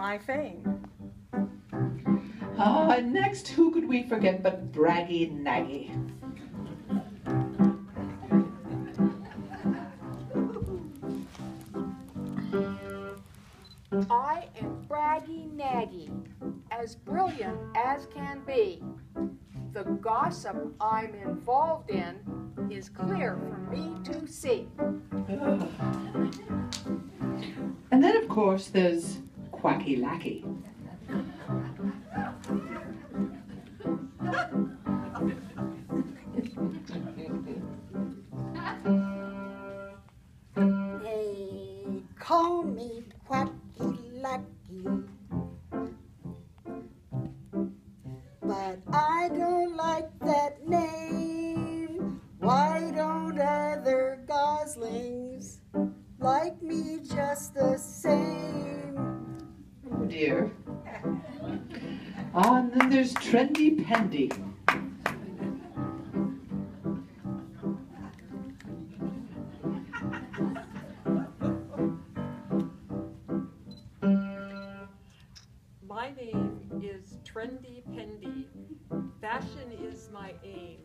my fame. Next, who could we forget but Braggy Naggy? I am Braggy Naggy, as brilliant as can be. The gossip I'm involved in is clear for me to see. And then, of course, there's Quacky Lackey. They call me Quacky Lackey, but I don't like that name. Why don't other goslings like me just the same? Oh dear. And then there's Trendy Pendy. My name is Trendy Pendy. Fashion is my aim.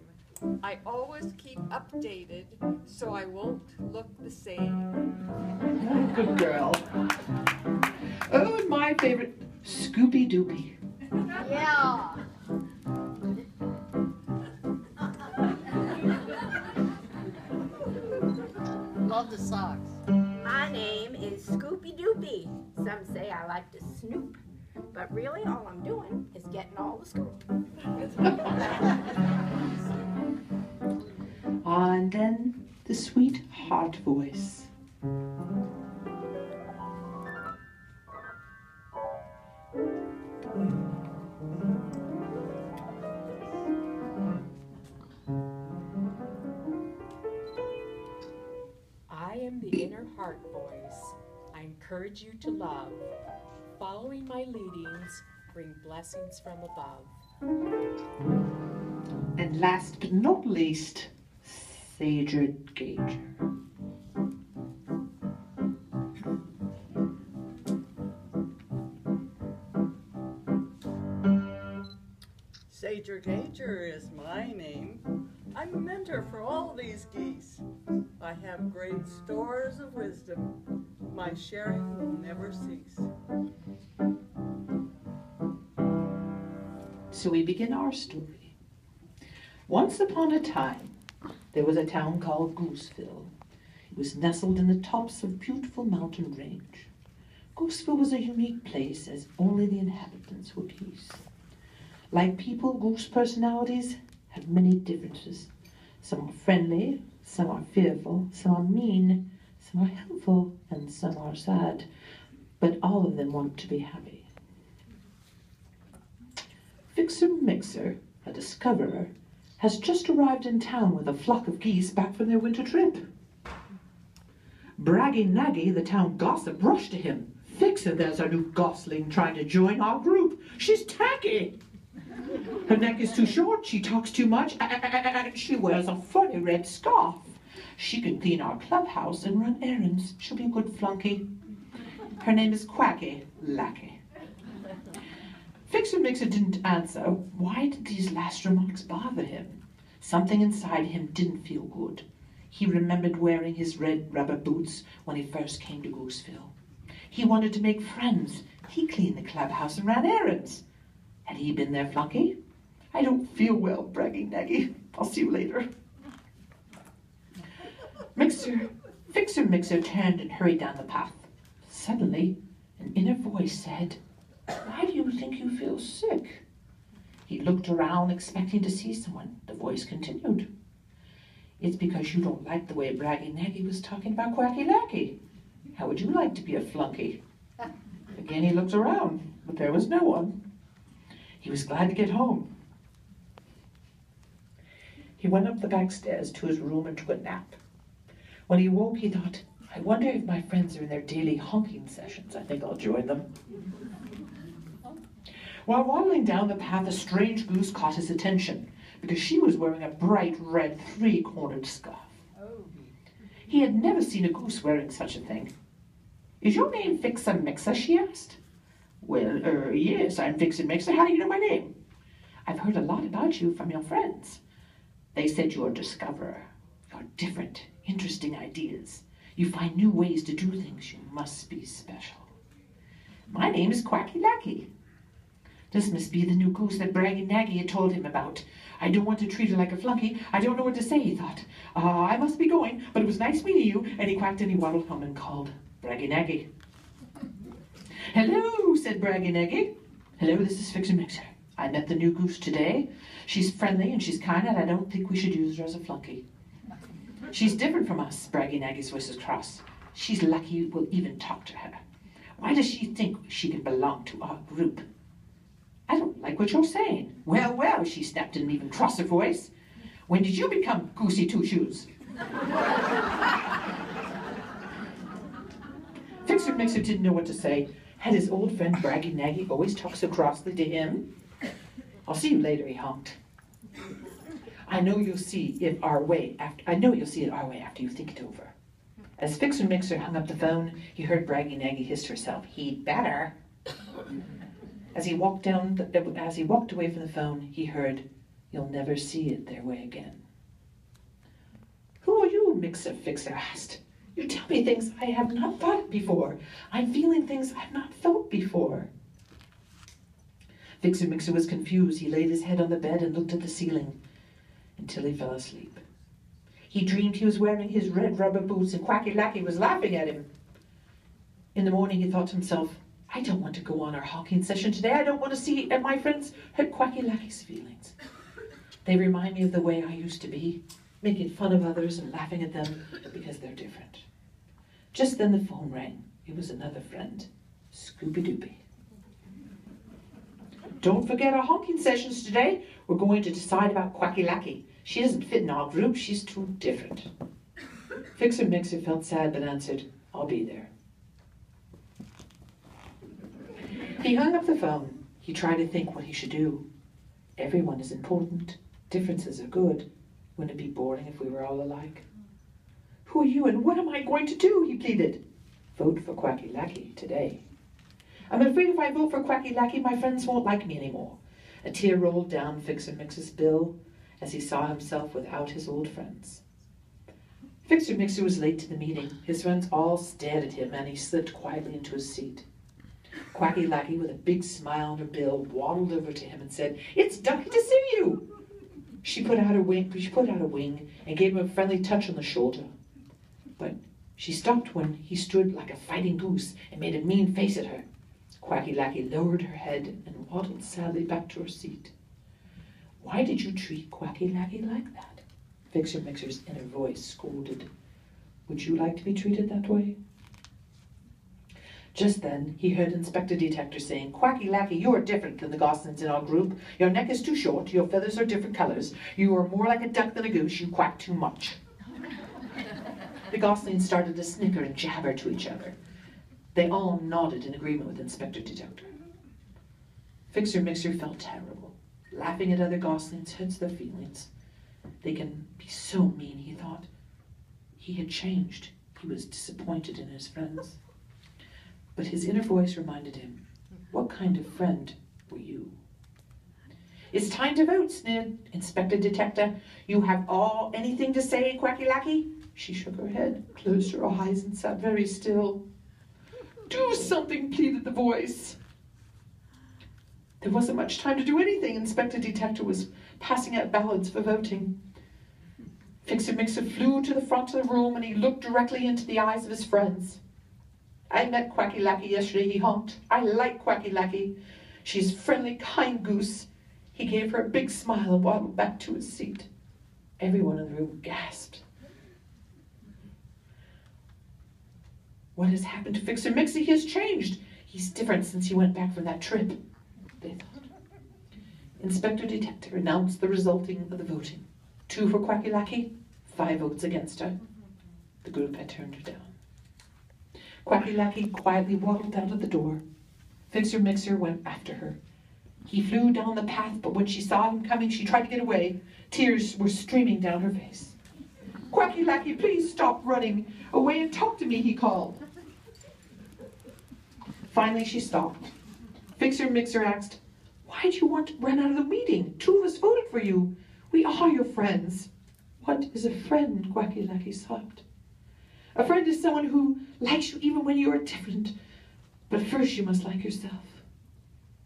I always keep updated so I won't look the same. Good girl. Oh, and my favorite, Scoopy Doopy. Yeah. Love the socks. My name is Scoopy Doopy. Some say I like to snoop, but really all I'm doing is getting all the scoop. And then the sweet heart voice. I am the inner heart voice. I encourage you to love. Following my leadings bring blessings from above. And last but not least, Sager Gager. Sager Gager is my name. I'm a mentor for all these geese. I have great stores of wisdom. My sharing will never cease. So we begin our story. Once upon a time, there was a town called Gooseville. It was nestled in the tops of a beautiful mountain range. Gooseville was a unique place as only the inhabitants were geese. Like people, goose personalities have many differences. Some are friendly, some are fearful, some are mean, some are helpful, and some are sad. But all of them want to be happy. Fixer Mixer, a discoverer, has just arrived in town with a flock of geese back from their winter trip. Braggy Naggy, the town gossip, rushed to him. Fixer, there's a new gosling trying to join our group. She's tacky. Her neck is too short, she talks too much, and she wears a funny red scarf. She can clean our clubhouse and run errands. She'll be a good flunky. Her name is Quacky Lackey. Fixer Mixer didn't answer. Why did these last remarks bother him? Something inside him didn't feel good. He remembered wearing his red rubber boots when he first came to Gooseville. He wanted to make friends. He cleaned the clubhouse and ran errands. Had he been their flunky? I don't feel well, Braggy Naggy. I'll see you later. Fixer Mixer turned and hurried down the path. Suddenly, an inner voice said, "Why do you think you feel sick?" He looked around, expecting to see someone. The voice continued, "It's because you don't like the way Braggy Naggy was talking about Quacky Lackey. How would you like to be a flunky?" Again he looked around, but there was no one. He was glad to get home. He went up the back stairs to his room and took a nap. When he woke, he thought, I wonder if my friends are in their daily honking sessions. I think I'll join them. While waddling down the path, a strange goose caught his attention because she was wearing a bright red three-cornered scarf. He had never seen a goose wearing such a thing. "Is your name Fixer Mixer?" she asked. Well, yes, I'm Vixen Mixer. How do you know my name? I've heard a lot about you from your friends. They said you're a discoverer. You're different, interesting ideas. You find new ways to do things. You must be special. My name is Quacky Lackey. This must be the new goose that Braggy Naggy had told him about. I don't want to treat her like a flunky. I don't know what to say, he thought. I must be going, but it was nice meeting you. And he quacked and he waddled home and called Braggy Naggy. Hello, said Braggy Naggy. Hello, this is Vixen Mixer. I met the new goose today. She's friendly and she's kind, and I don't think we should use her as a flunky. She's different from us, Braggy Naggy's voice was cross. She's lucky we'll even talk to her. Why does she think she can belong to our group? I don't like what you're saying. Well, well, she snapped in an even crosser voice. When did you become Goosey Two Shoes? Vixen Mixer didn't know what to say. Had his old friend Braggy Naggy always talked so crossly to him? I'll see you later, he honked. I know you'll see it our way after you think it over. As Vixen Mixer hung up the phone, he heard Braggy Naggy hiss to herself, he'd better. As he walked away from the phone, he heard, you'll never see it their way again. Who are you, Mixer Fixer asked. You tell me things I have not thought before. I'm feeling things I've not felt before. Vixen Mixer was confused. He laid his head on the bed and looked at the ceiling until he fell asleep. He dreamed he was wearing his red rubber boots and Quacky Lackey was laughing at him. In the morning he thought to himself, I don't want to go on our honking session today. I don't want to see my friends hurt Quacky Lackey's feelings. They remind me of the way I used to be, making fun of others and laughing at them because they're different. Just then the phone rang. It was another friend, Scooby-Doopy. Don't forget our honking sessions today. We're going to decide about Quacky Lackey. She doesn't fit in our group. She's too different. Vixen Mixer felt sad but answered, I'll be there. He hung up the phone. He tried to think what he should do. Everyone is important. Differences are good. Wouldn't it be boring if we were all alike? Who are you and what am I going to do? He pleaded. Vote for Quacky Lackey today. I'm afraid if I vote for Quacky Lackey, my friends won't like me anymore. A tear rolled down Vixen Mixer's bill as he saw himself without his old friends. Vixen Mixer was late to the meeting. His friends all stared at him and he slipped quietly into his seat. Quacky Lackey, with a big smile on her bill, waddled over to him and said, It's Ducky to see you! She put out a wing and gave him a friendly touch on the shoulder. But she stopped when he stood like a fighting goose and made a mean face at her. Quacky Lackey lowered her head and waddled sadly back to her seat. Why did you treat Quacky Lackey like that? Vixen Mixer's inner voice scolded. Would you like to be treated that way? Just then, he heard Inspector Detector saying, Quacky Lackey, you are different than the goslings in our group. Your neck is too short, your feathers are different colors. You are more like a duck than a goose, you quack too much. The goslings started to snicker and jabber to each other. They all nodded in agreement with Inspector Detector. Vixen Mixer felt terrible. Laughing at other goslings hurts their feelings. They can be so mean, he thought. He had changed. He was disappointed in his friends. But his inner voice reminded him, what kind of friend were you? It's time to vote, sneered Inspector Detector. You have anything to say, Quacky Lackey? She shook her head, closed her eyes, and sat very still. Do something, pleaded the voice. There wasn't much time to do anything. Inspector Detector was passing out ballots for voting. Vixen Mixer flew to the front of the room and he looked directly into the eyes of his friends. I met Quacky Lackey yesterday, he honked. I like Quacky Lackey. She's a friendly, kind goose. He gave her a big smile and waddled back to his seat. Everyone in the room gasped. What has happened to Vixen Mixer? He has changed. He's different since he went back from that trip, they thought. Inspector Detector announced the resulting of the voting. 2 for Quacky Lackey, 5 votes against her. The group had turned her down. Quacky Lackey quietly waddled out of the door. Vixen Mixer went after her. He flew down the path, but when she saw him coming, she tried to get away. Tears were streaming down her face. Quacky Lackey, please stop running away and talk to me, he called. Finally, she stopped. Fixer Mixer asked, "Why do you want to run out of the meeting? 2 of us voted for you. We are your friends." "What is a friend?" Quacky Lackey sobbed. "A friend is someone who likes you even when you are different. But first you must like yourself."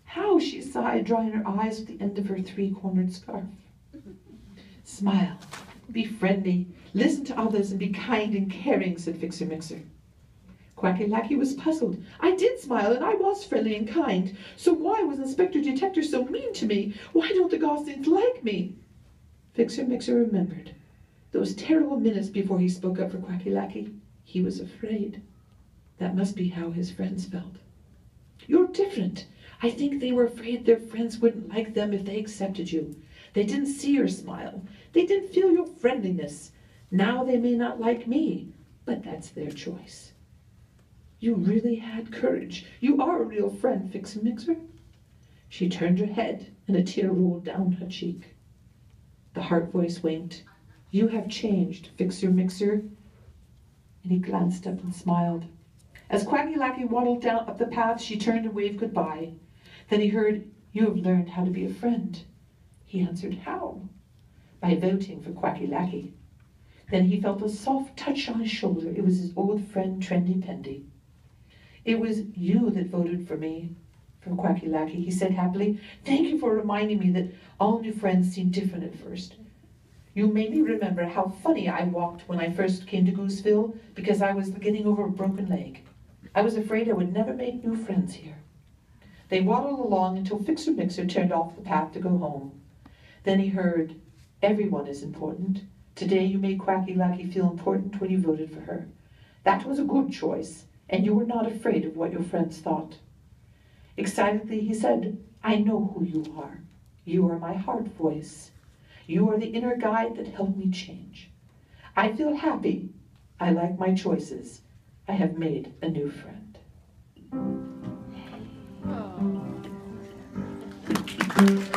"How?" she sighed, drying her eyes with the end of her 3-cornered scarf. "Smile, be friendly, listen to others, and be kind and caring," said Fixer Mixer. Quacky Lackey was puzzled. "I did smile, and I was friendly and kind. So why was Inspector Detector so mean to me? Why don't the goslings like me?" Fixer Mixer remembered those terrible minutes before he spoke up for Quacky Lackey. He was afraid. That must be how his friends felt. "You're different. I think they were afraid their friends wouldn't like them if they accepted you. They didn't see your smile. They didn't feel your friendliness. Now they may not like me, but that's their choice." "You really had courage. You are a real friend, Fixer Mixer." She turned her head, and a tear rolled down her cheek. The heart voice winked. "You have changed, Fixer Mixer." And he glanced up and smiled. As Quacky Lackey waddled down up the path, she turned and waved goodbye. Then he heard, "You have learned how to be a friend." He answered, "How?" "By voting for Quacky Lackey." Then he felt a soft touch on his shoulder. It was his old friend Trendy Pendy. "It was you that voted for me, for Quacky Lackey," he said happily. "Thank you for reminding me that all new friends seem different at first. You made me remember how funny I walked when I first came to Gooseville because I was getting over a broken leg. I was afraid I would never make new friends here." They waddled along until Fixer Mixer turned off the path to go home. Then he heard, "Everyone is important. Today you made Quacky Lackey feel important when you voted for her. That was a good choice, and you were not afraid of what your friends thought." Excitedly he said, "I know who you are. You are my heart voice. You are the inner guide that helped me change. I feel happy. I like my choices. I have made a new friend." Oh.